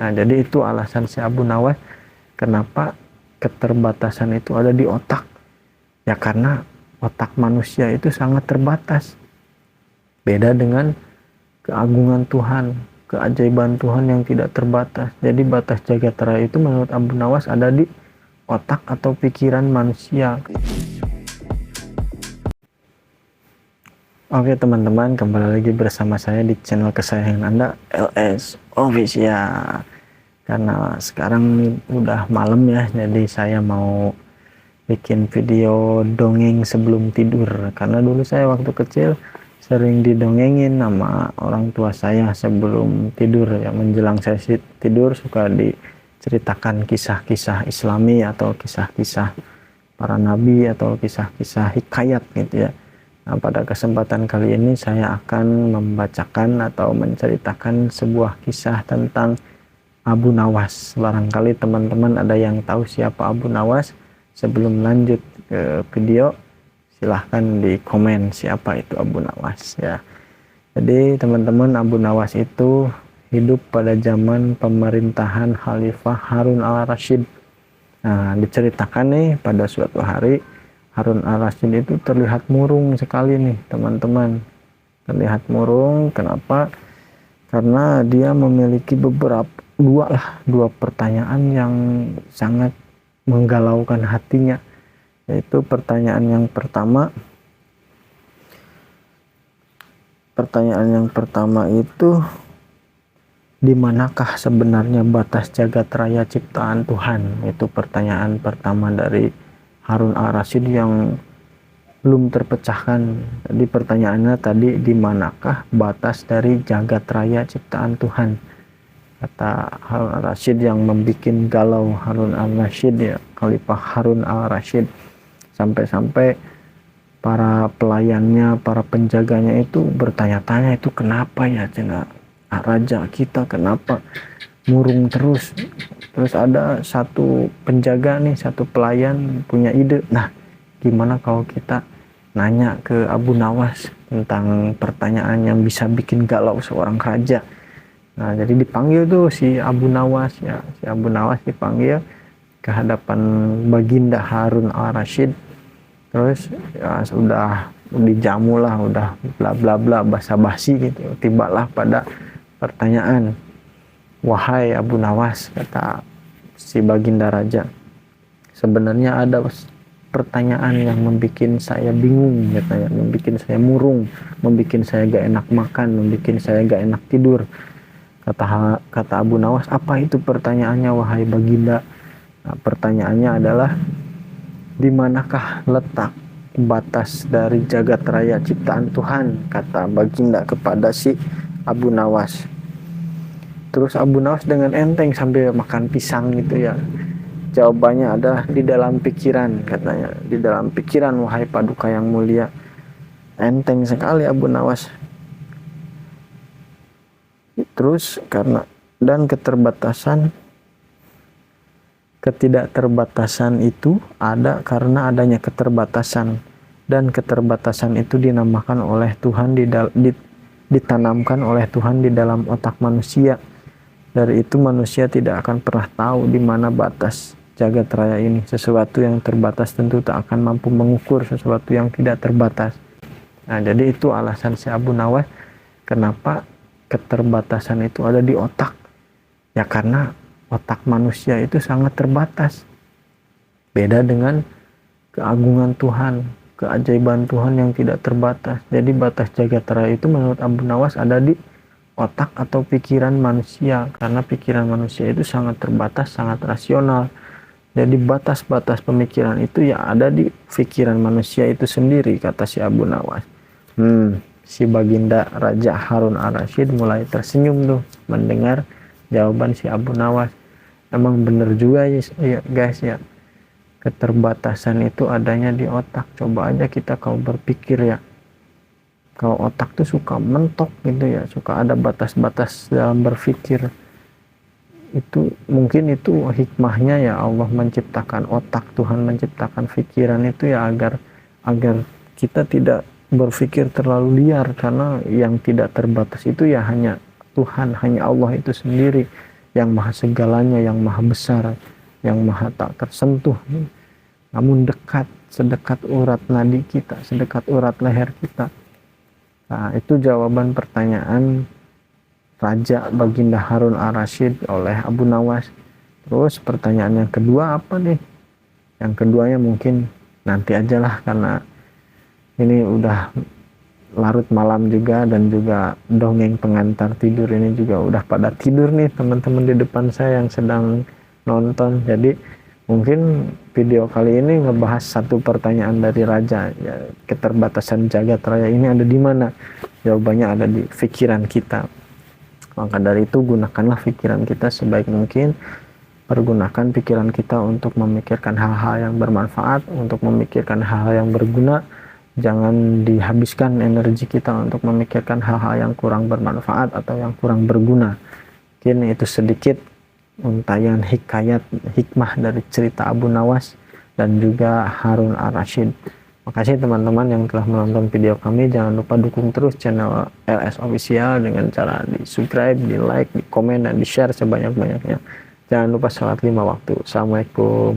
Nah, jadi itu alasan si Abu Nawas kenapa keterbatasan itu ada di otak. Ya karena otak manusia itu sangat terbatas. Beda dengan keagungan Tuhan, keajaiban Tuhan yang tidak terbatas. Jadi batas jagat raya itu menurut Abu Nawas ada di otak atau pikiran manusia. Oke teman-teman, kembali lagi bersama saya di channel kesayangan Anda, LS Official. Karena sekarang udah malam ya, jadi saya mau bikin video dongeng sebelum tidur. Karena dulu saya waktu kecil sering didongengin sama orang tua saya sebelum tidur ya, menjelang sesi tidur suka diceritakan kisah-kisah Islami atau kisah-kisah para nabi atau kisah-kisah hikayat gitu ya. Nah, pada kesempatan kali ini saya akan membacakan atau menceritakan sebuah kisah tentang Abu Nawas. Barangkali teman-teman ada yang tahu siapa Abu Nawas. Sebelum lanjut ke video, silahkan di komen siapa itu Abu Nawas ya. Jadi teman-teman, Abu Nawas itu hidup pada zaman pemerintahan Khalifah Harun al-Rashid. Nah, diceritakan nih pada suatu hari Harun al-Rashid itu terlihat murung sekali nih teman-teman. Terlihat murung, kenapa? Karena dia memiliki dua pertanyaan yang sangat menggalaukan hatinya. Yaitu pertanyaan yang pertama itu, di manakah sebenarnya batas jagat raya ciptaan Tuhan? Itu pertanyaan pertama dari Harun al-Rashid yang belum terpecahkan. Jadi pertanyaannya tadi, di manakah batas dari jagat raya ciptaan Tuhan? Kata Harun al-Rashid yang membuat galau Harun al-Rashid ya, Khalifah Harun al-Rashid, sampai-sampai para pelayannya, para penjaganya itu bertanya-tanya, itu kenapa ya cina raja kita kenapa murung terus. Terus ada satu penjaga nih, satu pelayan punya ide, nah gimana kalau kita nanya ke Abu Nawas tentang pertanyaan yang bisa bikin galau seorang raja. Nah, jadi dipanggil tuh si Abu Nawas ya. Si Abu Nawas dipanggil ke hadapan Baginda Harun al-Rashid. Terus ya sudah dijamu lah, udah bla bla bla basa-basi gitu. Tibalah pada pertanyaan. Wahai Abu Nawas, kata si Baginda Raja, sebenarnya ada pertanyaan yang membuat saya bingung katanya, membuat saya murung, membuat saya gak enak makan, membuat saya gak enak tidur. Kata Abu Nawas, apa itu pertanyaannya wahai Baginda? Nah, pertanyaannya adalah, di manakah letak batas dari jagat raya ciptaan Tuhan? Kata Baginda kepada si Abu Nawas. Terus Abu Nawas dengan enteng sambil makan pisang gitu ya, jawabannya adalah di dalam pikiran katanya. Di dalam pikiran wahai paduka yang mulia. Enteng sekali Abu Nawas. Terus karena ketidakterbatasan itu ada karena adanya keterbatasan, dan keterbatasan itu dinamakan oleh Tuhan ditanamkan oleh Tuhan di dalam otak manusia. Dari itu manusia tidak akan pernah tahu di mana batas jagat raya ini. Sesuatu yang terbatas tentu tak akan mampu mengukur sesuatu yang tidak terbatas. Nah, jadi itu alasan si Abu Nawas kenapa keterbatasan itu ada di otak. Ya karena otak manusia itu sangat terbatas. Beda dengan keagungan Tuhan, keajaiban Tuhan yang tidak terbatas. Jadi batas jagat raya itu menurut Abu Nawas ada di otak atau pikiran manusia, karena pikiran manusia itu sangat terbatas, sangat rasional. Jadi batas-batas pemikiran itu ya ada di pikiran manusia itu sendiri, kata si Abu Nawas. Si Baginda Raja Harun al-Rashid mulai tersenyum tuh mendengar jawaban si Abu Nawas. Emang bener juga ya guys ya, keterbatasan itu adanya di otak. Coba aja kita kalau berpikir ya, kalau otak tuh suka mentok gitu ya, suka ada batas-batas dalam berpikir. Itu mungkin itu hikmahnya ya, Allah menciptakan otak, Tuhan menciptakan pikiran itu ya agar kita tidak berpikir terlalu liar, karena yang tidak terbatas itu ya hanya Tuhan, hanya Allah itu sendiri. yang maha segalanya, yang maha besar, yang maha tak tersentuh, namun dekat, sedekat urat nadi kita, sedekat urat leher kita. Nah, itu jawaban pertanyaan Raja Baginda Harun Ar-Rasyid oleh Abu Nawas. Terus pertanyaan yang kedua apa nih? Yang keduanya mungkin nanti aja lah, karena ini udah larut malam juga, dan juga dongeng pengantar tidur ini juga udah pada tidur nih teman-teman di depan saya yang sedang nonton. Jadi mungkin video kali ini ngebahas satu pertanyaan dari Raja, ya, keterbatasan jagat raya ini ada di mana? Jawabannya ada di pikiran kita. Maka dari itu gunakanlah pikiran kita sebaik mungkin. Pergunakan pikiran kita untuk memikirkan hal-hal yang bermanfaat, untuk memikirkan hal-hal yang berguna. Jangan dihabiskan energi kita untuk memikirkan hal-hal yang kurang bermanfaat atau yang kurang berguna. Mungkin itu sedikit untayan hikmah dari cerita Abu Nawas dan juga Harun Ar-Rasyid. Makasih teman-teman yang telah menonton video kami. Jangan lupa dukung terus channel LS Official dengan cara di subscribe, di like, di komen, dan di share sebanyak-banyaknya. Jangan lupa sholat 5 waktu. Assalamualaikum.